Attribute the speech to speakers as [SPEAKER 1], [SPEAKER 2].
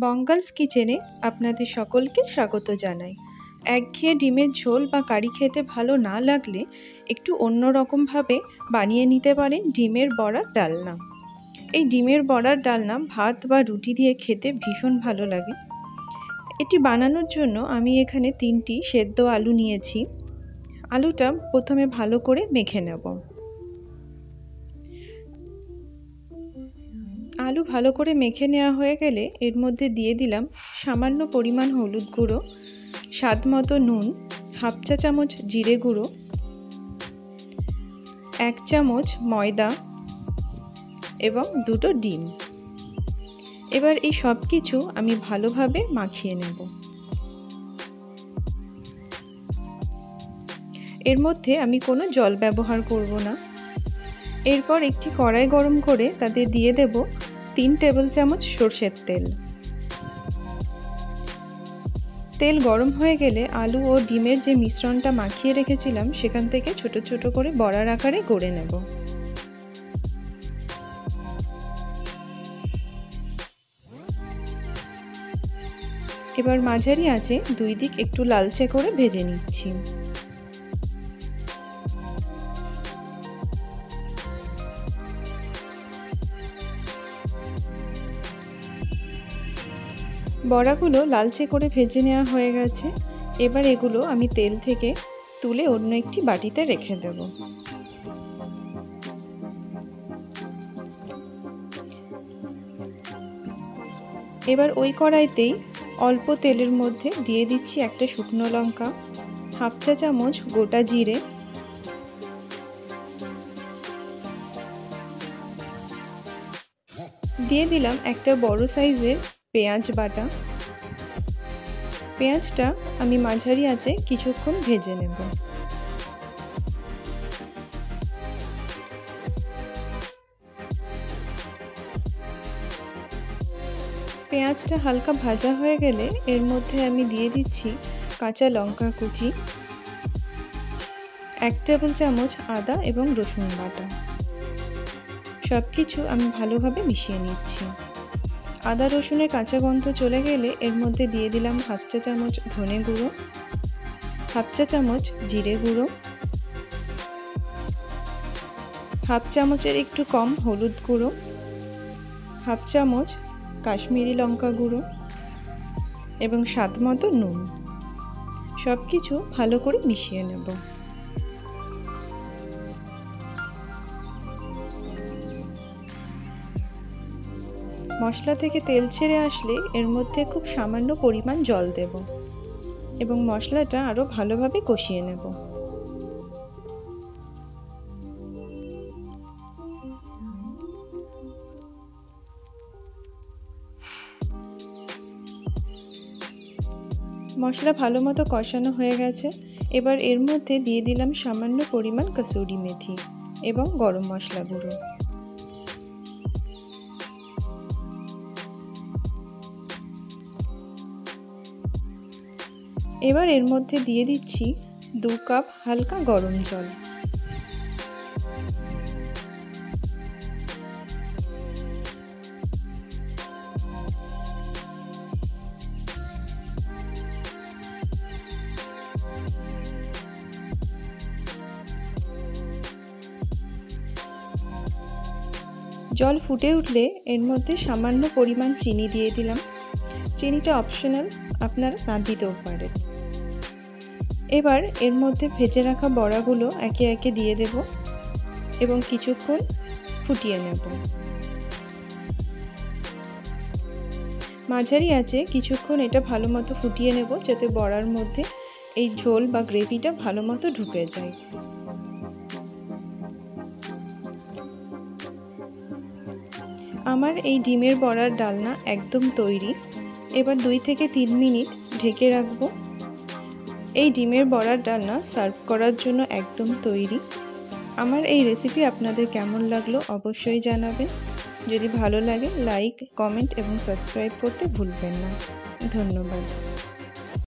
[SPEAKER 1] বঙ্গালস কিচেনে আপনাদের সকলকে স্বাগত জানাই। একঘেয়ে ডিমের ঝোল বা কারি খেতে ভালো না লাগলে একটু অন্যরকমভাবে বানিয়ে নিতে পারেন ডিমের বড়ার ডালনা। এই ডিমের বড়ার ডালনা ভাত বা রুটি দিয়ে খেতে ভীষণ ভালো লাগে। এটি বানানোর জন্য আমি এখানে 3টি সেদ্ধ আলু নিয়েছি। আলুটা প্রথমে ভালো করে মেখে নেব। আলু ভালো করে মেখে নেওয়া হয়ে গেলে এর মধ্যে দিয়ে দিলাম সামান্য পরিমাণ হলুদ গুঁড়ো, স্বাদ মতো নুন, হাফ চা চামচ জিরে গুঁড়ো, 1 চামচ ময়দা এবং 2টো ডিম। এবার এই সব কিছু আমি ভালোভাবে মাখিয়ে নেব। এর মধ্যে আমি কোনো জল ব্যবহার করব না। এরপর একটি কড়াই গরম করে তাতে দিয়ে দেব 3 টেবিল চামচ সরষের তেল। তেল গরম হয়ে গেলে আলু ও ডিমের যে মিশ্রণটা মাখিয়ে রেখেছিলাম সেখান থেকে ছোট ছোট করে বড়ার আকারে গড়ে নেব। এবার মাঝারি আঁচে 2 দিক একটু লালচে করে ভেজে নিচ্ছি। বড়াগুলো লালচে করে ভেজে নেওয়া হয়ে গেছে। এবার এগুলো আমি তেল থেকে তুলে অন্য একটি বাটিতে রেখে দেব। এবার ওই কড়াইতেই অল্প তেলের মধ্যে দিয়ে দিচ্ছি একটা শুকনো লঙ্কা, হাফ চা চামচ গোটা জিরে, দিয়ে দিলাম একটা বড় সাইজের পেঁয়াজ বাটা। পেঁয়াজটা আমি মাঝারি আঁচে কিছুক্ষণ ভেজে নেব। পেঁয়াজটা হালকা ভাজা হয়ে গেলে এর মধ্যে আমি দিয়ে দিচ্ছি কাঁচা লঙ্কা কুচি, 1 টেবিল চামচ আদা এবং রসুন বাটা। সব কিছু আমি ভালোভাবে মিশিয়ে নিচ্ছি। আদা রসুনের কাঁচা গন্ধ চলে গেলে এর মধ্যে দিয়ে দিলাম হাফ চা চামচ ধনে গুঁড়ো, হাফ চা চামচ জিরে গুঁড়ো, হাফ চামচের একটু কম হলুদ গুঁড়ো, হাফ চামচ কাশ্মীরি লঙ্কা গুঁড়ো এবং স্বাদ মতো নুন। সব কিছু ভালো করে মিশিয়ে নেব। মশলা থেকে তেল ছেড়ে আসলে এর মধ্যে খুব সামান্য পরিমাণ জল দেব এবং মশলাটা আরো ভালোভাবে কষিয়ে নেব। মশলা ভালো মতো কষানো হয়ে গেছে। এবার এর মধ্যে দিয়ে দিলাম সামান্য পরিমাণ কসুরি মেথি এবং গরম মশলা গুঁড়ো। এবার এর মধ্যে দিয়ে দিচ্ছি 2 কাপ হালকা গরম জল। জল ফুটে উঠলে এর মধ্যে সামান্য পরিমাণ চিনি দিয়ে দিলাম। চিনিটা অপশনাল, আপনারা না দিতেও পারেন। এবার এর মধ্যে ভেজে রাখা বড়াগুলো একে একে দিয়ে দেব এবং কিছুক্ষণ ফুটিয়ে নেব। মাঝারি আঁচে কিছুক্ষণ এটা ভালো মতো ফুটিয়ে নেব যাতে বড়ার মধ্যে এই ঝোল বা গ্রেভিটা ভালো মতো ঢুকে যায়। আমার এই ডিমের বড়ার ডালনা একদম তৈরি। এবার 2 থেকে 3 মিনিট ঢেকে রাখবো। এই ডিমের বড়ার ডালনা সার্ভ করার জন্য একদম তৈরি। আমার এই রেসিপি আপনাদের কেমন লাগলো অবশ্যই জানাবেন। যদি ভালো লাগে লাইক, কমেন্ট এবং সাবস্ক্রাইব করতে ভুলবেন না। ধন্যবাদ।